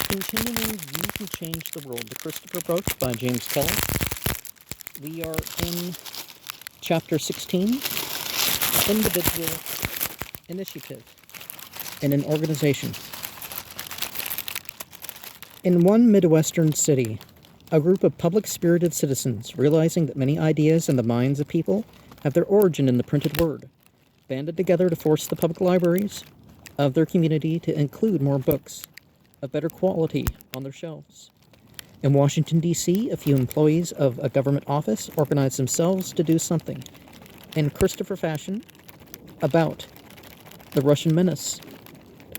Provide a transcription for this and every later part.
Continuing You Can Change the World, The Christopher Approach by James Keller. We are in Chapter 16, Individual Initiative in an Organization. In one Midwestern city, a group of public-spirited citizens, realizing that many ideas in the minds of people have their origin in the printed word, banded together to force the public libraries of their community to include more books of better quality on their shelves. In Washington, D.C., a few employees of a government office organized themselves to do something, in Christopher fashion, about the Russian menace,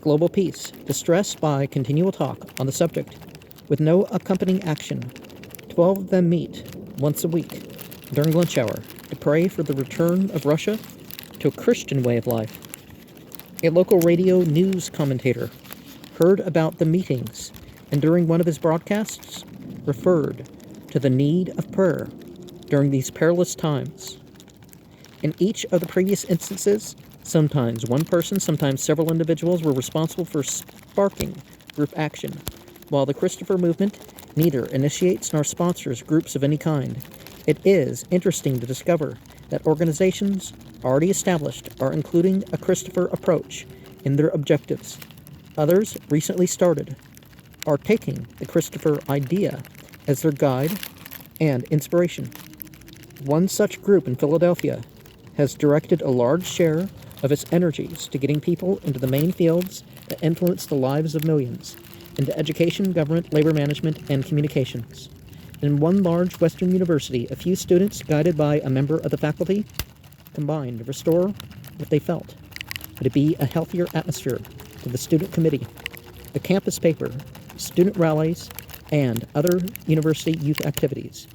global peace, distressed by continual talk on the subject, with no accompanying action. 12 of them meet once a week during lunch hour to pray for the return of Russia to a Christian way of life. A local radio news commentator heard about the meetings and during one of his broadcasts referred to the need of prayer during these perilous times. In each of the previous instances, sometimes one person, sometimes several individuals were responsible for sparking group action, while the Christopher movement neither initiates nor sponsors groups of any kind. It is interesting to discover that organizations already established are including a Christopher approach in their objectives. Others, recently started, are taking the Christopher idea as their guide and inspiration. One such group in Philadelphia has directed a large share of its energies to getting people into the main fields that influence the lives of millions, into education, government, labor management, and communications. In one large Western university, a few students, guided by a member of the faculty, combined to restore what they felt to be a healthier atmosphere to the student committee, the campus paper, student rallies, and other university youth activities,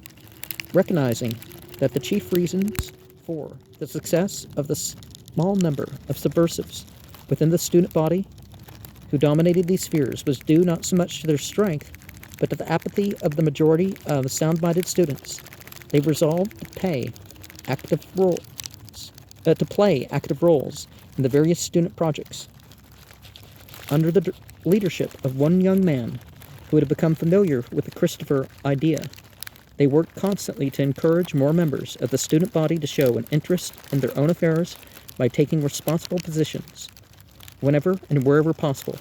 recognizing that the chief reasons for the success of the small number of subversives within the student body who dominated these spheres was due not so much to their strength, but to the apathy of the majority of sound-minded students. They resolved to play active roles in the various student projects. Under the leadership of one young man who had become familiar with the Christopher idea, they worked constantly to encourage more members of the student body to show an interest in their own affairs by taking responsible positions whenever and wherever possible.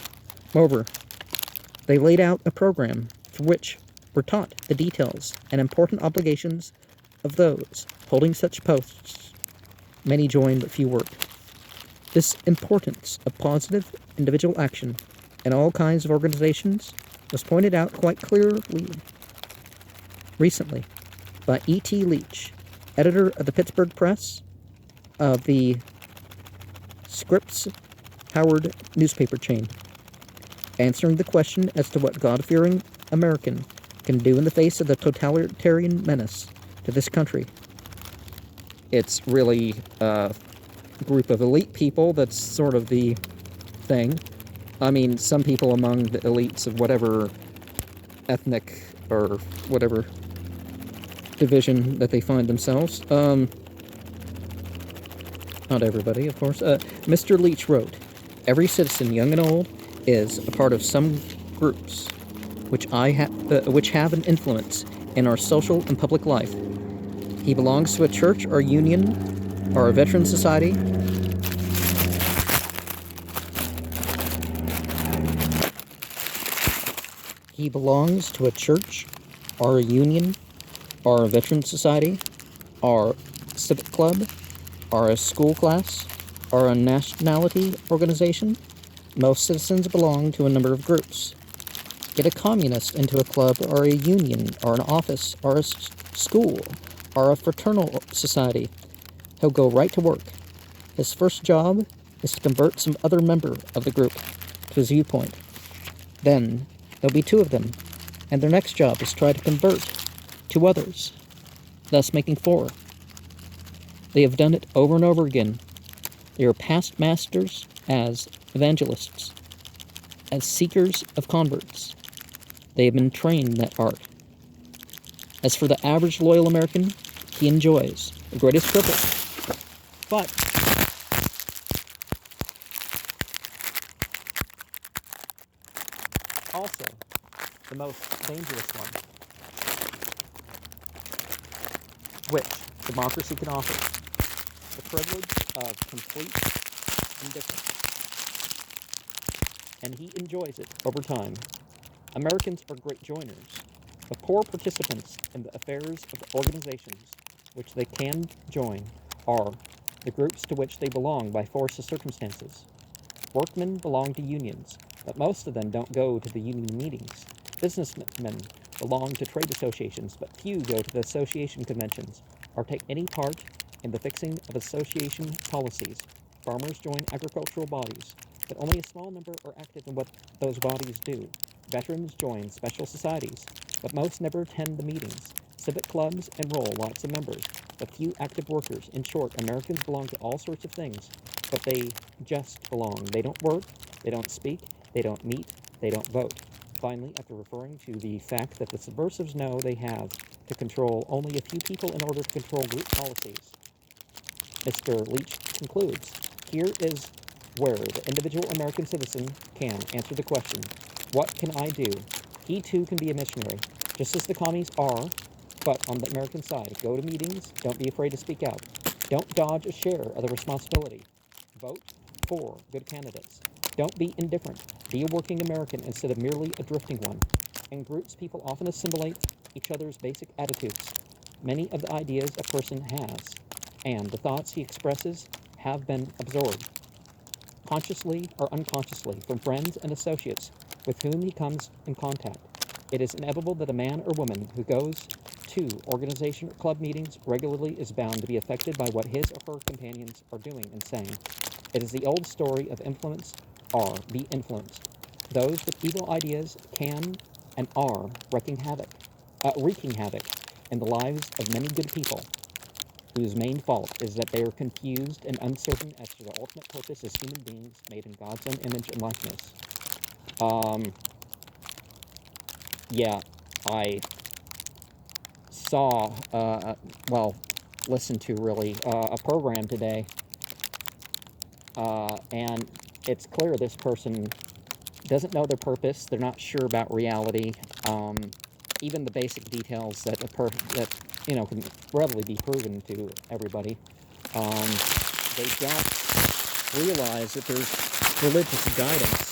Moreover, they laid out a program for which were taught the details and important obligations of those holding such posts. Many joined, but few worked. This importance of positive individual action in all kinds of organizations was pointed out quite clearly recently by E.T. Leach, editor of the Pittsburgh Press of the Scripps Howard newspaper chain, answering the question as to what God-fearing American can do in the face of the totalitarian menace to this country. It's really group of elite people that's sort of the thing. I mean, some people among the elites of whatever ethnic or whatever division that they find themselves. Not everybody, of course. Mr. Leach wrote, "Every citizen, young and old, is a part of some groups which have an influence in our social and public life. He belongs to a church or union or a veteran society. He belongs to a church or a union or a veteran society or civic club or a school class or a nationality organization. Most citizens belong to a number of groups. Get a communist into a club or a union or an office or a school or a fraternal society. He'll go right to work. His first job is to convert some other member of the group to his viewpoint. Then there'll be two of them, and their next job is to try to convert two others, thus making four. They have done it over and over again. They are past masters as evangelists, as seekers of converts. They have been trained in that art. As for the average loyal American, he enjoys the greatest privilege. But also the most dangerous one, which democracy can offer, the privilege of complete indifference. And he enjoys it over time. Americans are great joiners, but poor participants in the affairs of the organizations which they can join are the groups to which they belong by force of circumstances. Workmen belong to unions, but most of them don't go to the union meetings. Businessmen belong to trade associations, but few go to the association conventions or take any part in the fixing of association policies. Farmers join agricultural bodies, but only a small number are active in what those bodies do. Veterans join special societies, but most never attend the meetings. Civic clubs enroll lots of members, but few active workers. In short, Americans belong to all sorts of things, but they just belong. They don't work, they don't speak, they don't meet, they don't vote. Finally, after referring to the fact that the subversives know they have to control only a few people in order to control group policies, Mr. Leach concludes, here is where the individual American citizen can answer the question, what can I do? He too can be a missionary, just as the commies are, but on the American side. Go to meetings, don't be afraid to speak out. Don't dodge a share of the responsibility. Vote for good candidates. Don't be indifferent. Be a working American instead of merely a drifting one. In groups, people often assimilate each other's basic attitudes. Many of the ideas a person has and the thoughts he expresses have been absorbed, consciously or unconsciously, from friends and associates with whom he comes in contact. It is inevitable that a man or woman who goes to organization or club meetings regularly is bound to be affected by what his or her companions are doing and saying. It is the old story of influence or be influenced. Those with evil ideas can and are wreaking havoc in the lives of many good people, whose main fault is that they are confused and uncertain as to their ultimate purpose as human beings made in God's own image and likeness. Yeah, I saw, listened to really, a program today, and it's clear this person doesn't know their purpose. They're not sure about reality. Even the basic details that can readily be proven to everybody. They don't realize that there's religious guidance